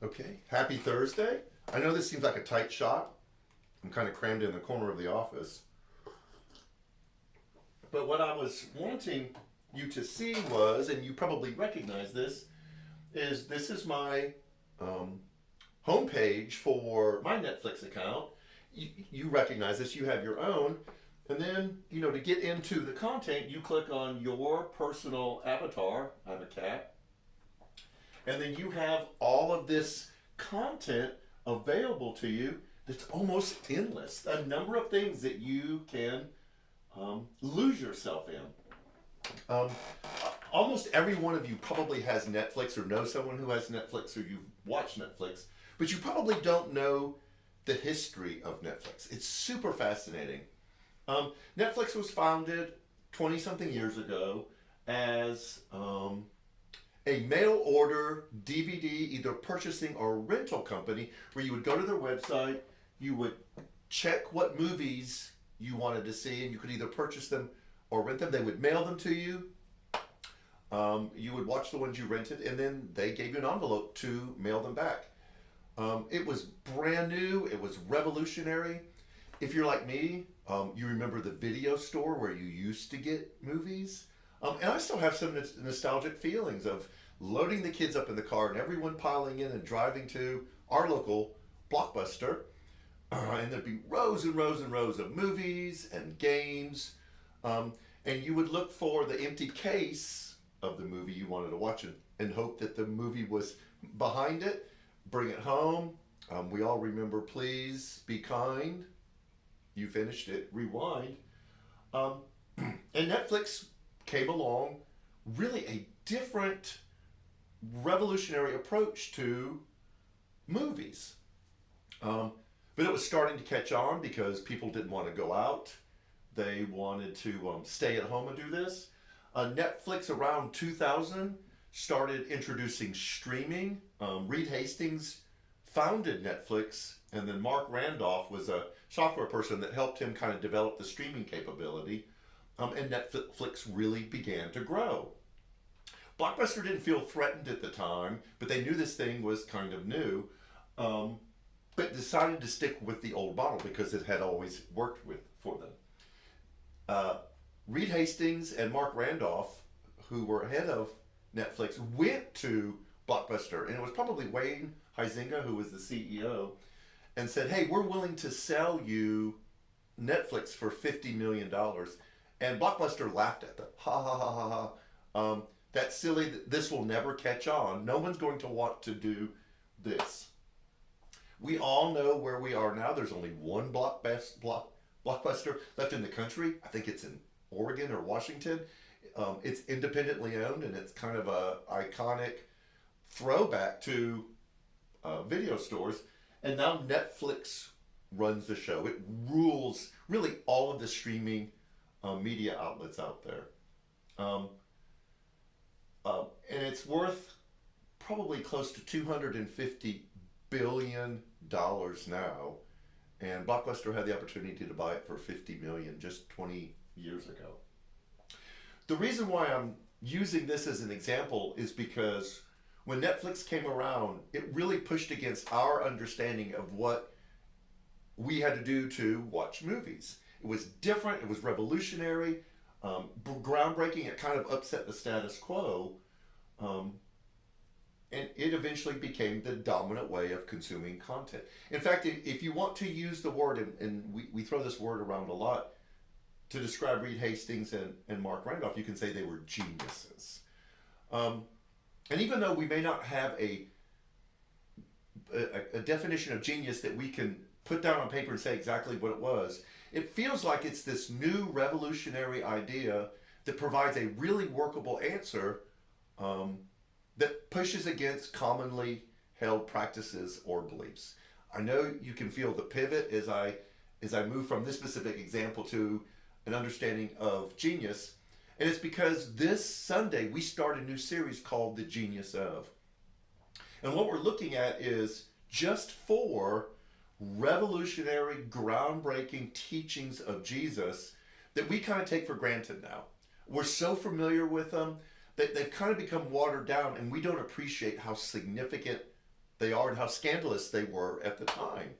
Okay, happy Thursday. I know this seems like a tight shot. I'm kind of crammed in the corner of the office. But what I was wanting you to see was, and you probably recognize this, is this is my homepage for my Netflix account. You recognize this, you have your own. And then, to get into the content, you click on your personal avatar. I have a cat. And then you have all of this content available to you that's almost endless. A number of things that you can lose yourself in. Almost every one of you probably has Netflix or knows someone who has Netflix or you've watched Netflix, but you probably don't know the history of Netflix. It's super fascinating. Netflix was founded 20 something years ago as a mail order DVD, either purchasing or rental company, where you would go to their website, you would check what movies you wanted to see, and you could either purchase them or rent them. They would mail them to you. You would watch the ones you rented, and then they gave you an envelope to mail them back. It was brand new. It was revolutionary. If you're like me, you remember the video store where you used to get movies. And I still have some nostalgic feelings of loading the kids up in the car and everyone piling in and driving to our local Blockbuster. And there'd be rows and rows and rows of movies and games. And you would look for the empty case of the movie you wanted to watch and hope that the movie was behind it. Bring it home. We all remember Please Be Kind. You finished it. Rewind. And Netflix came along, really a different, revolutionary approach to movies. But it was starting to catch on because people didn't want to go out. They wanted to stay at home and do this. Netflix around 2000 started introducing streaming. Reed Hastings founded Netflix, and then Mark Randolph was a software person that helped him kind of develop the streaming capability. And Netflix really began to grow. Blockbuster didn't feel threatened at the time, but they knew this thing was kind of new, but decided to stick with the old model because it had always worked for them. Reed Hastings and Mark Randolph, who were head of Netflix, went to Blockbuster, and it was probably Wayne Huizenga, who was the CEO, and said, "Hey, we're willing to sell you Netflix for $50 million. And Blockbuster laughed at them. Ha ha ha ha ha. That's silly. This will never catch on. No one's going to want to do this. We all know where we are now. There's only one Blockbuster left in the country. I think it's in Oregon or Washington. It's independently owned, and it's kind of a iconic throwback to video stores. And now Netflix runs the show. It rules really all of the streaming media outlets out there. And it's worth probably close to $250 billion now. And Blockbuster had the opportunity to buy it for $50 million just 20 years ago. The reason why I'm using this as an example is because when Netflix came around, it really pushed against our understanding of what we had to do to watch movies. It was different, it was revolutionary, groundbreaking. It kind of upset the status quo, and it eventually became the dominant way of consuming content. In fact, if you want to use the word, and we throw this word around a lot to describe Reed Hastings and Mark Randolph, you can say they were geniuses. And even though we may not have a definition of genius that we can put down on paper and say exactly what it was, it feels like it's this new revolutionary idea that provides a really workable answer that pushes against commonly held practices or beliefs. I know you can feel the pivot as I move from this specific example to an understanding of genius. And it's because this Sunday we start a new series called The Genius of. And what we're looking at is just 4 revolutionary, groundbreaking teachings of Jesus that we kind of take for granted now. We're so familiar with them that they've kind of become watered down, and we don't appreciate how significant they are and how scandalous they were at the time.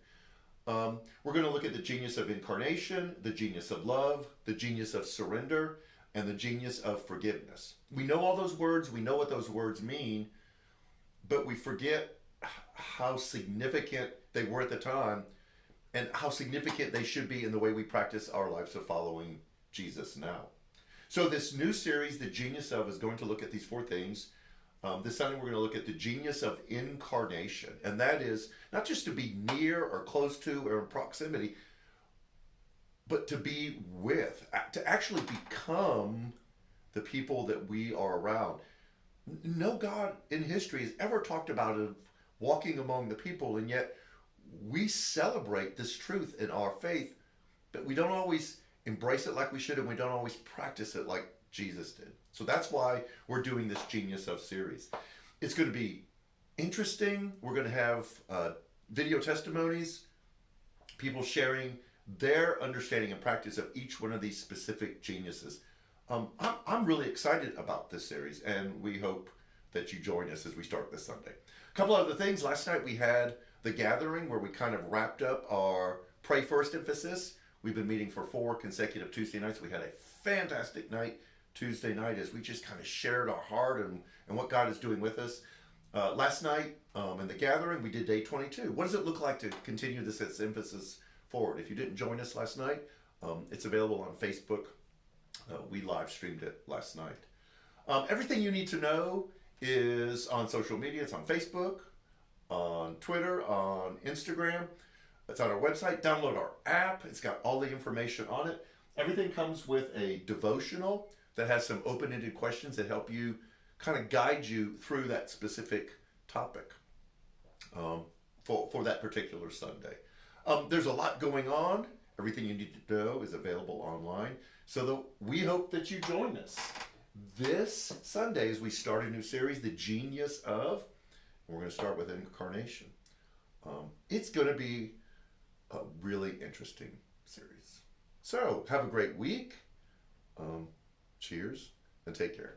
We're going to look at the genius of incarnation, the genius of love, the genius of surrender, and the genius of forgiveness. We know all those words, we know what those words mean, but we forget how significant they were at the time and how significant they should be in the way we practice our lives of following Jesus now. So, this new series, The Genius of, is going to look at these four things. This Sunday, we're going to look at the genius of incarnation, and that is not just to be near or close to or in proximity, but to be with, to actually become the people that we are around. No God in history has ever talked about it, walking among the people, and yet we celebrate this truth in our faith, but we don't always embrace it like we should, and we don't always practice it like Jesus did. So that's why we're doing this Genius of series. It's going to be interesting. We're going to have video testimonies, people sharing their understanding and practice of each one of these specific geniuses. I'm really excited about this series, and we hope that you join us as we start this Sunday. A couple other things. Last night we had the gathering where we kind of wrapped up our Pray First emphasis. We've been meeting for 4 consecutive Tuesday nights. We had a fantastic night Tuesday night as we just kind of shared our heart and what God is doing with us. Last night in the gathering, we did day 22. What does it look like to continue this emphasis forward? If you didn't join us last night, it's available on Facebook. We live streamed it last night. Everything you need to know is on social media. It's on Facebook, on Twitter, on Instagram. It's on our website. Download our app. It's got all the information on it. Everything comes with a devotional that has some open-ended questions that help you kind of guide you through that specific topic for that particular Sunday. There's a lot going on. Everything you need to know is available online. So we hope that you join us this Sunday as we start a new series, The Genius of. We're going to start with Incarnation. It's going to be a really interesting series. So have a great week. Cheers and take care.